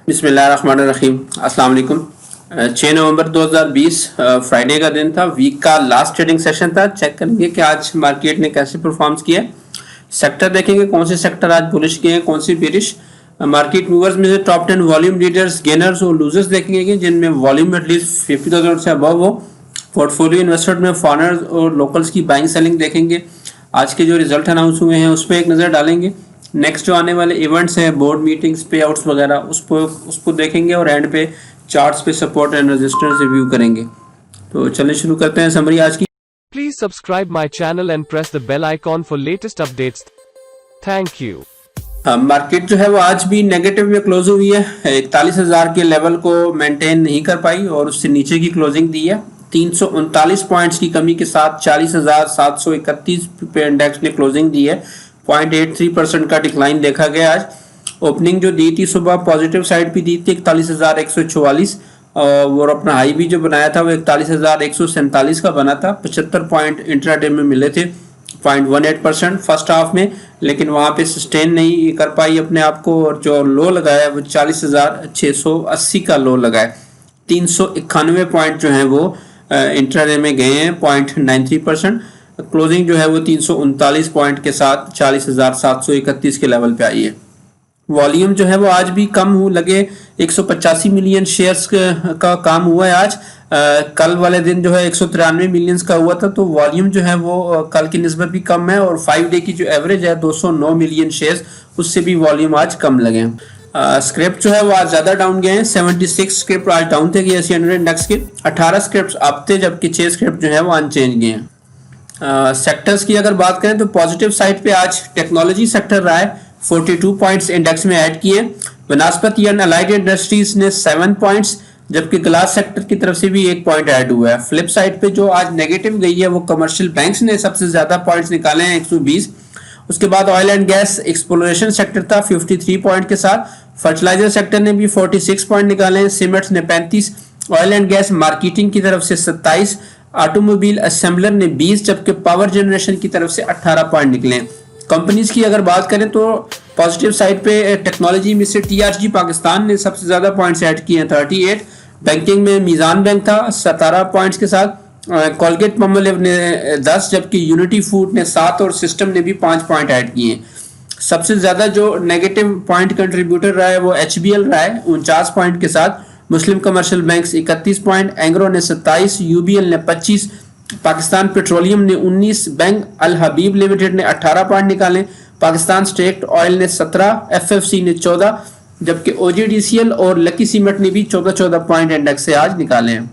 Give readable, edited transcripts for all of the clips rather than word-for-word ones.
बिस्मिल्लाहिर्रहमानिर्रहीम। अस्सलाम वालेकुम। 6 नवंबर 2020 फ्राइडे का दिन था। वीक का लास्ट ट्रेडिंग सेशन था। चेक करेंगे कि आज मार्केट ने कैसे परफॉर्म्स किया। सेक्टर देखेंगे कौन से सेक्टर आज बुलिश किए हैं, कौन सी बेरिश। मार्केट मूवर्स में से टॉप 10 वॉल्यूम लीडर्स, गेनर्स और लूजर्स देखेंगे कि जिनमें वॉल्यूम एटलीस्ट 50,000 से अबव हो। पोर्टफोलियो इन्वेस्टमेंट में फॉरेनर्स और लोकल्स की बाइंग सेलिंग देखेंगे। आज के जो रिजल्ट अनाउंस हुए हैं उस पर एक नज़र डालेंगे। नेक्स्ट जो आने वाले इवेंट्स हैं, बोर्ड मीटिंग्स, पे आउट्स वगैरह, उसको देखेंगे और एंड पे चार्ट्स पे सपोर्ट एंड रेजिस्टेंस रिव्यू करेंगे। तो चलिए शुरू करते हैं समरी आज की। Please subscribe my channel and press the bell icon for latest updates. Thank you. Market जो है वो आज भी नेगेटिव में क्लोज हुई है। 41,000 के लेवल को मेंटेन नहीं कर पाई और उससे नीचे की क्लोजिंग दी है। 339 पॉइंट्स की कमी के साथ 40,731 पे इंडेक्स ने क्लोजिंग दी है। 0.83% का डिक्लाइन देखा गया आज। ओपनिंग जो दी थी सुबह पॉजिटिव साइड भी दी थी 41,144 और अपना हाई भी जो बनाया था वो 41,147 का बना था। 75 पॉइंट इंट्राडे में मिले थे, 0.18% फर्स्ट हाफ में, लेकिन वहाँ पे सस्टेन नहीं कर पाई अपने आप को और जो लो लगाया वो 40,680 का लो लगाया। 391 पॉइंट जो है वो इंट्राडे में गए हैं, 0.93%। क्लोजिंग जो है वो 339 पॉइंट के साथ 40,731 के लेवल पे आई है। वॉल्यूम जो है वो आज भी कम लगे 185 मिलियन शेयर्स का काम हुआ है आज। कल वाले दिन जो है 193 मिलियंस का हुआ था, तो वॉल्यूम जो है वो कल की निस्बत भी कम है और 5 डे की जो एवरेज है 209 मिलियन शेयर्स, उससे भी वॉल्यूम आज कम लगे हैं। स्क्रिप्ट जो है वो आज ज्यादा डाउन गए हैं। 76 स्क्रिप्ट आज डाउन थे BSE 100 इंडेक्स के। 18 स्क्रिप्ट अप थे, जबकि 6 स्क्रिप्ट जो है वो अनचेंज गए हैं। सेक्टर्स की अगर बात करें तो पॉजिटिव साइड पे आज टेक्नोलॉजी सेक्टर रहा है। 42 पॉइंट्स इंडेक्स में ऐड किए। वनस्पति एंड अलाइड इंडस्ट्रीज ने 7 पॉइंट्स, जबकि ग्लास सेक्टर की तरफ से भी 1 पॉइंट ऐड हुआ है। फ्लिप साइड पे जो आज नेगेटिव गई है वो कमर्शियल बैंक्स ने सबसे ज्यादा पॉइंट्स निकाले हैं, 120। उसके बाद oil and gas exploration sector था 53 पॉइंट के साथ। फर्टिलाइजर सेक्टर ने भी 46 पॉइंट निकाले हैं। सीमेंट्स ने 35, ऑयल एंड गैस मार्केटिंग की तरफ से 27, ऑटोमोबाइल असेंबलर ने 20, जबकि पावर जनरेशन की तरफ से 18 पॉइंट निकले। कंपनीज की अगर बात करें तो पॉजिटिव साइड पे टेक्नोलॉजी में से TRG पाकिस्तान ने सबसे ज्यादा पॉइंट्स ऐड किए हैं, 38। बैंकिंग में मीजान बैंक था 17 पॉइंट्स के साथ। कोलगेट पल्मोलिव ने 10, जबकि यूनिटी फूड ने 7 और सिस्टम ने भी 5 पॉइंट ऐड किए हैं। सबसे ज्यादा जो नेगेटिव पॉइंट कंट्रीब्यूटर रहा है वो HBL रहा है 49 पॉइंट के साथ। मुस्लिम कमर्शियल बैंक्स 31 पॉइंट, एंग्रो ने 27, UBL ने 25, पाकिस्तान पेट्रोलियम ने 19, बैंक अल हबीब लिमिटेड ने 18 पॉइंट निकाले, पाकिस्तान स्टेट ऑयल ने 17, FFC ने 14, जबकि OGDCL और लकी सीमेंट ने भी 14 पॉइंट इंडेक्स से आज निकाले हैं।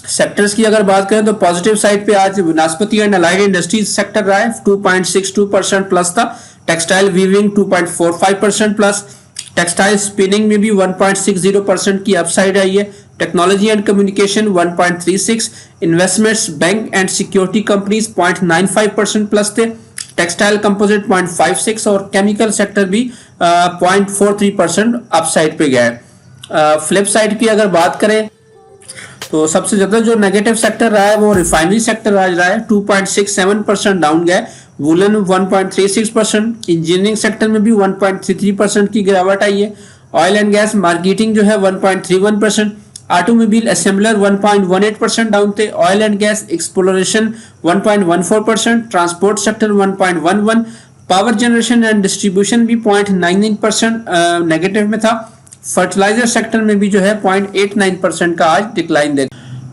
सेक्टर्स की अगर बात करें तो पॉजिटिव साइड पे आज वनस्पति एंड अलाइड इंडस्ट्रीज सेक्टर रहा है, 2.62% प्लस था। Textile weaving 2.45% plus. Textile spinning में भी 1.60% की अपसाइड आई है। Technology and communication 1.36, investments bank and security companies 0.95% plus थे। टेक्सटाइल कंपोजिट 0.56 और केमिकल सेक्टर भी 0.43% अपसाइड पे गया है। फ्लिप साइड की अगर बात करें तो सबसे ज्यादा जो नेगेटिव सेक्टर रहा है वो रिफाइनरी सेक्टर आज रहा है, 2.67% डाउन गया। वुलन 1.36%, इंजीनियरिंग सेक्टर में भी 1.33% की गिरावट आई है। ऑयल एंड गैस मार्केटिंग जो है 1.31%, ऑटोमोबाइल असेंबलर 1.18% डाउन थे। Oil and gas exploration 1.14%, transport sector 1.11, power generation and distribution भी 0.99% नेगेटिव में था। फर्टिलाइजर सेक्टर में भी जो है 0.89% का आज डिक्लाइन दे।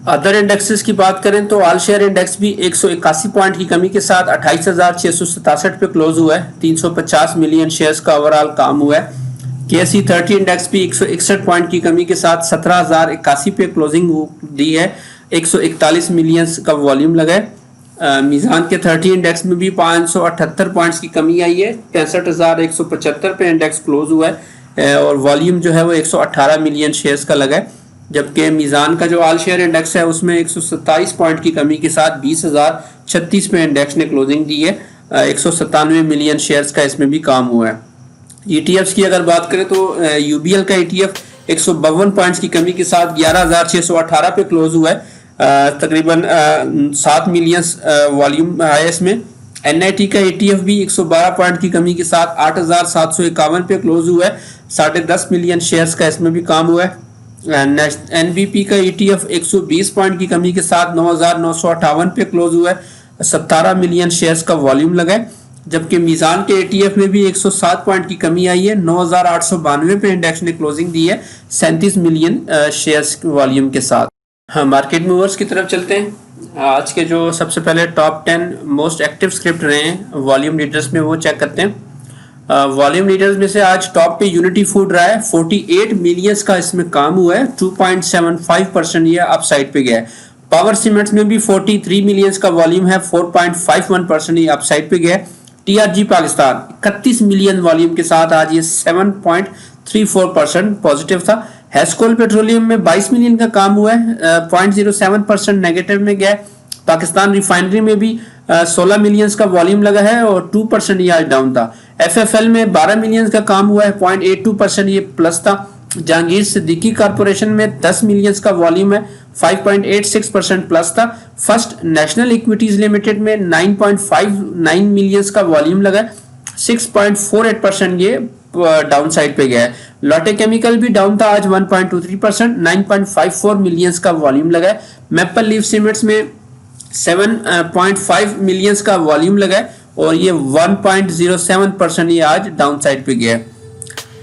अदर इंडेक्सेस की बात करें तो ऑल शेयर इंडेक्स भी 181 पॉइंट की कमी के साथ 28,667 पे क्लोज हुआ है। 350 मिलियन शेयर्स का ओवरऑल काम हुआ है। KSE 30 इंडेक्स भी 161 पॉइंट की कमी के साथ 17,081 पे क्लोजिंग दी है। 141 मिलियन का वॉल्यूम लगा है। मीजान के 30 इंडेक्स में भी 578 पॉइंट्स की कमी आई है। 63,175 पे इंडेक्स क्लोज हुआ है और वॉल्यूम जो है वो 118 मिलियन शेयर्स का लगा है। जबकि मीजान का जो ऑल शेयर इंडेक्स है उसमें 127 पॉइंट की कमी के साथ 20,036 पे इंडेक्स ने क्लोजिंग दी है। 197 मिलियन शेयर्स का इसमें भी काम हुआ है। ETFs की अगर बात करें तो UBL का ETF 152 पॉइंट्स की कमी के साथ 11,618 पे क्लोज हुआ है। तकरीबन 7 मिलियन वॉल्यूम है इसमें। NIT का ETF भी 112 पॉइंट की कमी के साथ 8,751 पे क्लोज हुआ है। 10.5 मिलियन शेयर्स का इसमें भी काम हुआ है। एनबीपी का ETF 120 पॉइंट की कमी के साथ 9,958 पे क्लोज हुआ है। 17 मिलियन शेयर्स का वॉल्यूम लगा है, जबकि मीजान के ETF में भी 107 पॉइंट की कमी आई है। 9,892 पे इंडेक्स ने क्लोजिंग दी है 37 मिलियन शेयर्स वॉल्यूम के साथ। हाँ, मार्केट मूवर्स की तरफ चलते हैं। आज के जो सबसे पहले टॉप 10 मोस्ट एक्टिव स्क्रिप्ट रहे हैं वॉल्यूम लीडर्स में, वो चेक करते हैं। वॉल्यूम लीडर्स में से आज टॉप पे यूनिटी फूड रहा है। 48 मिलियंस का इसमें काम हुआ है। 2.75% ये अपसाइड पे गया है। पावर सीमेंट्स में भी 43 मिलियंस का वॉल्यूम है। 4.51% ये अपसाइड पे गया है। टीआरजी पाकिस्तान 31 मिलियन वॉल्यूम के साथ आज ये 7.34% पॉजिटिव था। हेस्कोल पेट्रोलियम में 22 मिलियन का काम हुआ है। 0.07% नेगेटिव में गया है। पाकिस्तान रिफाइनरी में भी 16 मिलियंस का वॉल्यूम लगा है और 2% ये आज डाउन था। एफएफएल में 12 मिलियंस का काम हुआ है। 0.82% ये प्लस था। जहांगीर सिद्दीकी कॉर्पोरेशन में 10 मिलियंस का वॉल्यूम है। 5.86% प्लस था। फर्स्ट नेशनल इक्विटीज लिमिटेड में 9.59 मिलियंस का वॉल्यूम लगा है। 6.48% ये डाउन साइड पे गया है। लॉटे केमिकल भी डाउन था आज 1.23%। 9.54 मिलियंस का वॉल्यूम लगा है। मैपल लीफ सीमेंट्स में 7.5 मिलियंस का वॉल्यूम लगा है और ये 1.07% ये आज डाउन साइड पे गया है।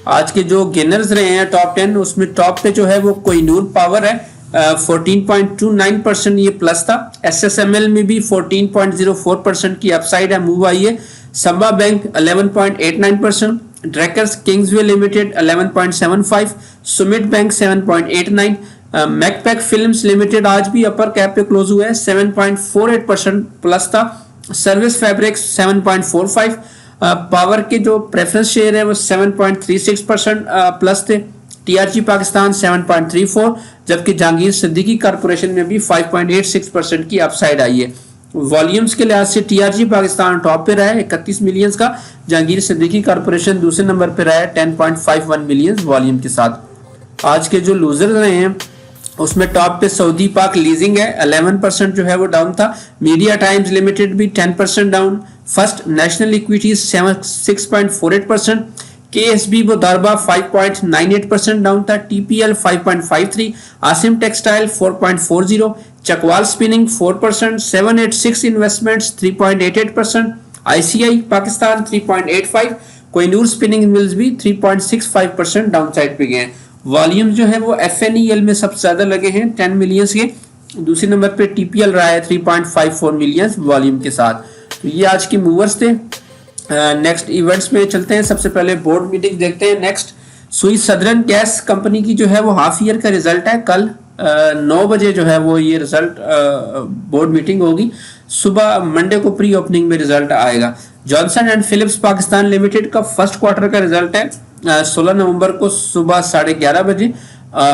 आज के जो गेनर्स रहे हैं टॉप 10, उसमें टॉप पे जो है वो कोहिनूर पावर है। 14.29% ये प्लस था। SSML में भी 14.04% की अपसाइड है, मूव आई है। संबा बैंक 11.89%, ड्रैकर्स किंग्सवे लिमिटेड 11.75, सुमित बैंक 7.89, मैकपैक फिल्म्स लिमिटेड आज भी अपर कैप पे क्लोज हुआ है। 7.48% प्लस था। सर्विस फैब्रिक्स 7.45, पावर के जो प्रेफरेंस शेयर है वो 7.36% प्लस थे। टीआरजी पाकिस्तान 7.34, जबकि जहांगीर सिद्दीकी कॉर्पोरेशन में भी 5.86% की अपसाइड आई है। वॉल्यूम्स के लिहाज से टीआरजी पाकिस्तान टॉप पे रहा है 31 मिलियंस का। जहांगीर सिद्दीकी कॉर्पोरेशन दूसरे नंबर पे रहा है 10.51 मिलियंस वॉल्यूम के साथ। आज के जो लूजर रहे हैं उसमें टॉप पे सऊदी पाक लीजिंग है, 11% जो है वो डाउन था। मीडिया टाइम्स लिमिटेड भी 10% down. First national equities 6.48%। KSB वो दारबा 5.98% डाउन था। TPL 5.53, Asim textile 4.40, Chakwal spinning 4%, 786 investments 3.88%, ICI Pakistan 3.85, Kohinoor spinning mills भी 3.65% डाउन साइड पे गए हैं। वॉल्यूम जो है वो FNEL में सबसे ज्यादा लगे हैं 10 मिलियंस के। दूसरे नंबर पे TPL रहा है 3.54 मिलियंस वॉल्यूम के साथ। तो ये आज की मूवर्स थे। नेक्स्ट इवेंट्स में चलते हैं। सबसे पहले बोर्ड मीटिंग देखते हैं। नेक्स्ट सुई सदरन गैस कंपनी की जो है वो हाफ ईयर का रिजल्ट है। कल 9 बजे जो है वो ये रिजल्ट बोर्ड मीटिंग होगी। सुबह मंडे को प्री ओपनिंग में रिजल्ट आएगा। Johnson and Phillips Pakistan limited का फर्स्ट क्वार्टर का रिजल्ट है 16 नवंबर को सुबह 11:30 बजे।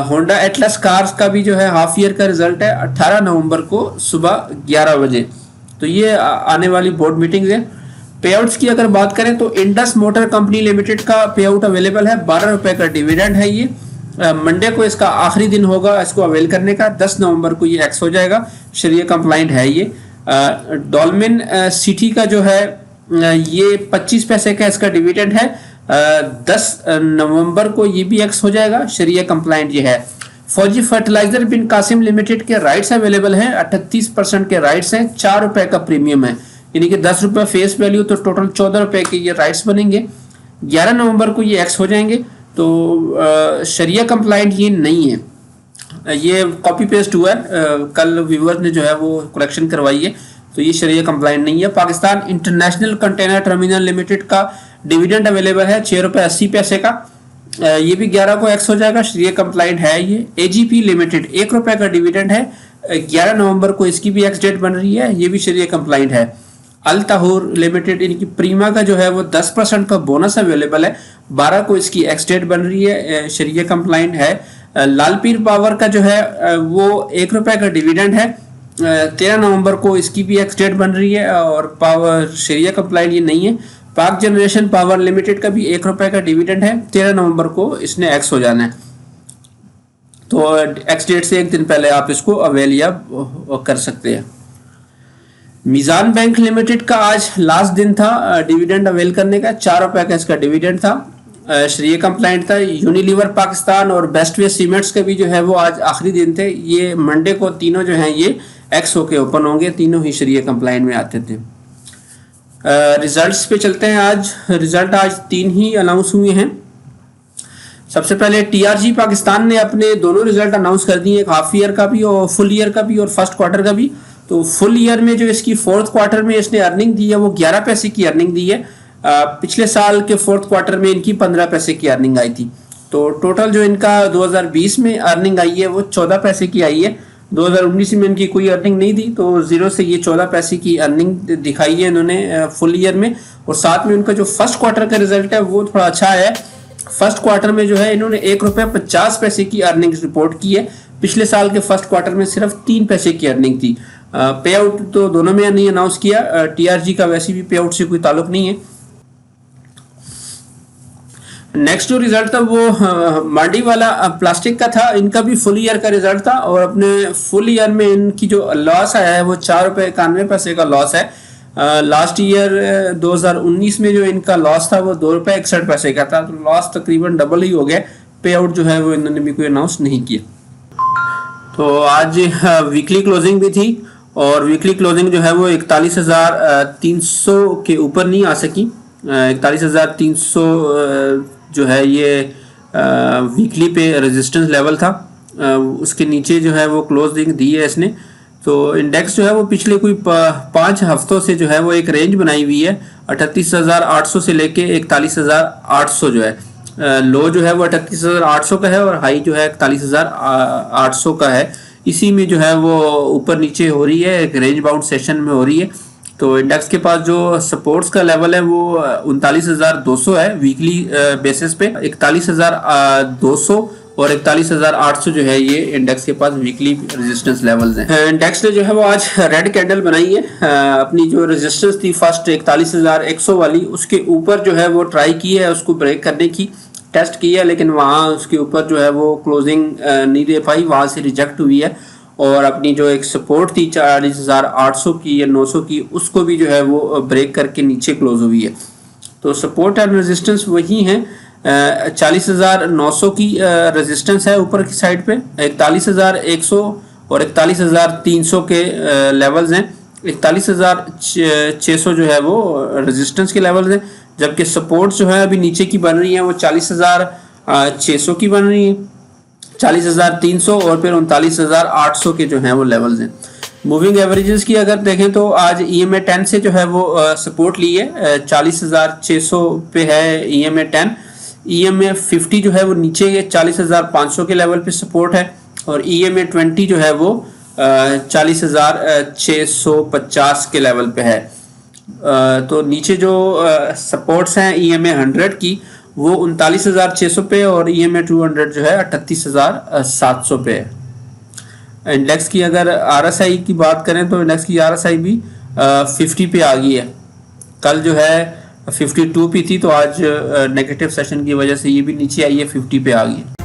होंडा एटलस कार्स का भी जो है हाफ ईयर का रिजल्ट है 18 नवंबर को सुबह 11 बजे। तो ये आने वाली बोर्ड मीटिंग है। पे आउट्स की अगर बात करें तो इंडस मोटर कंपनी लिमिटेड का पे आउट अवेलेबल है। 12 रुपए का डिविडेंड है। ये मंडे को इसका आखिरी दिन होगा इसको अवेल करने का। 10 नवंबर को ये एक्स हो जाएगा। शरिया कंप्लाइंट है ये। डॉल्मिन सिटी का जो है ये 25 पैसे का इसका डिविडेंड है। 10 नवंबर को ये भी एक्स हो जाएगा। शरिया कंप्लाइंट ये है। फौजी फर्टिलाइजर बिन कासिम लिमिटेड के राइट्स अवेलेबल हैं। 38% के राइट्स हैं। 4 रुपए का प्रीमियम है, यानी कि 10 रुपए फेस वैल्यू, तो टोटल 14 रुपए के ये राइट्स बनेंगे। 11 नवंबर को ये एक्स हो जाएंगे। तो शरिया कंप्लाइंट ये नहीं है, ये कॉपी पेस्ट हुआ है। कल व्यूअर ने जो है वो कलेक्शन करवाई है, तो ये शरिया कंप्लाइंट नहीं है। Pakistan international container terminal limited का डिविडेंड अवेलेबल है 6 रुपए 80 पैसे का। ये भी 11 को एक्स हो जाएगा। शरिया कंप्लाइंट है ये। AGP लिमिटेड 1 रुपए का डिविडेंड है। 11 नवंबर को इसकी भी एक्स डेट बन रही है। ये भी शरिया कंप्लाइंट है। अल ताहूर लिमिटेड इनकी प्रीमा का जो है वो 10% का बोनस अवेलेबल है। 12 को इसकी एक्स डेट बन रही है। शरिया कंप्लाइंट है। लालपीर पावर का जो है वो 1 रुपए का डिविडेंड है। 13 नवंबर को इसकी भी एक्स डेट बन रही है और पावर शरिया कंप्लाइंट ये नहीं है। पाक जनरेशन पावर लिमिटेड का भी 1 रुपए का डिविडेंड है। 13 नवंबर को इसने एक्स हो जाना है। तो एक्स डेट से एक दिन पहले आप इसको अवेल या कर सकते हैं। मीजान बैंक लिमिटेड का आज लास्ट दिन था डिविडेंड अवेल करने का। 4 रुपए का इसका डिविडेंड था। शरीय कंप्लाइंट था। यूनिलीवर पाकिस्तान और बेस्ट वे सीमेंट्स का भी जो है वो आज आखिरी दिन थे। ये मंडे को तीनों जो हैं ये एक्स होके ओपन होंगे, तीनों ही शरीय कंप्लाइंट में आते थे। रिजल्ट्स पे चलते हैं। आज रिजल्ट आज 3 ही अनाउंस हुए हैं। सबसे पहले टीआरजी पाकिस्तान ने अपने दोनों रिजल्ट अनाउंस कर दिए, एक हाफ ईयर का भी और फुल ईयर का भी और फर्स्ट क्वार्टर का भी। तो फुल ईयर में जो इसकी फोर्थ क्वार्टर में इसने अर्निंग दी है वो 11 पैसे की अर्निंग दी है। पिछले साल के फोर्थ क्वार्टर में इनकी 15 पैसे की अर्निंग आई थी। तो टोटल जो इनका 2020 में अर्निंग आई है वो 14 पैसे की आई है। 2019 में इनकी कोई अर्निंग नहीं थी, तो जीरो से ये 14 पैसे की अर्निंग दिखाई है इन्होंने फुल ईयर में। और साथ में उनका जो फर्स्ट क्वार्टर का रिजल्ट है वो थोड़ा अच्छा है। फर्स्ट क्वार्टर में जो है इन्होंने ₹1.50 की अर्निंग रिपोर्ट की है। पिछले साल के फर्स्ट क्वार्टर में सिर्फ 3 पैसे की अर्निंग थी। पे आउट तो दोनों में नहीं अनाउंस किया। टीआरजी का वैसे भी पे आउट से कोई ताल्लुक नहीं है। नेक्स्ट जो रिजल्ट था वो मांडी वाला प्लास्टिक का था। इनका भी फुल ईयर का रिजल्ट था और अपने फुल ईयर में इनकी जो लॉस आया है वो ₹4.91 का लॉस है। लास्ट ईयर 2019 में जो इनका लॉस था वो ₹2.61 का था। तो लॉस तकरीबन डबल ही हो गया। पे आउट जो है वो इन्होंने भी कोई अनाउंस नहीं किया। तो आज वीकली क्लोजिंग भी थी और वीकली क्लोजिंग जो है वो 41,300 के ऊपर नहीं आ सकी। 41,300 जो है ये वीकली पे रेजिस्टेंस लेवल था। उसके नीचे जो है वो क्लोजिंग दी है इसने। तो इंडेक्स जो है वो पिछले कोई 5 हफ्तों से जो है वो एक रेंज बनाई हुई है 38,800 से लेके 41,800 जो है। लो जो है वो 38,800 का है और हाई जो है 41,800 का है। इसी में जो है वो ऊपर नीचे हो रही है, एक रेंज बाउंड सेशन में हो रही है। तो इंडेक्स के पास जो सपोर्ट्स का लेवल है वो 39,200 है वीकली बेसिस पे। 41,200 और 41,800 जो है ये इंडेक्स के पास वीकली रेजिस्टेंस लेवल्स हैं। इंडेक्स ने जो है वो आज रेड कैंडल बनाई है। अपनी जो रेजिस्टेंस थी फर्स्ट 41,100 वाली, उसके ऊपर जो है वो ट्राई की है उसको ब्रेक करने की, टेस्ट की है, लेकिन वहाँ उसके ऊपर जो है वो क्लोजिंग नहीं दे पाई, वहाँ से रिजेक्ट हुई है। और अपनी जो एक सपोर्ट थी 40,800 की या 900 की, उसको भी जो है वो ब्रेक करके नीचे क्लोज हुई है। तो सपोर्ट एंड रेजिस्टेंस वही हैं। 40,900 की रेजिस्टेंस है ऊपर की साइड पे, 41,100 और 41,300 के लेवल्स हैं। 41,600 जो है वो रेजिस्टेंस के लेवल्स हैं, जबकि सपोर्ट जो है अभी नीचे की बन रही है वो 40,600 की बन रही है, 40,300 और फिर 39,800 के जो हैं वो लेवल्स हैं। मूविंग एवरेजेस की अगर देखें तो आज EMA 10 से जो है वो सपोर्ट ली है। 40,600 पे है EMA 10। EMA 50 जो है वो नीचे 40,500 के लेवल पे सपोर्ट है और EMA 20 जो है वो 40,650 के लेवल पे है। तो नीचे जो सपोर्ट्स हैं EMA 100 की वो 39,600 पे और EMA 200 जो है 38,700 पे है। इंडेक्स की अगर RSI की बात करें तो इंडेक्स की RSI भी 50 पे आ गई है। कल जो है 52 पे थी, तो आज नेगेटिव सेशन की वजह से ये भी नीचे आई है, 50 पे आ गई है।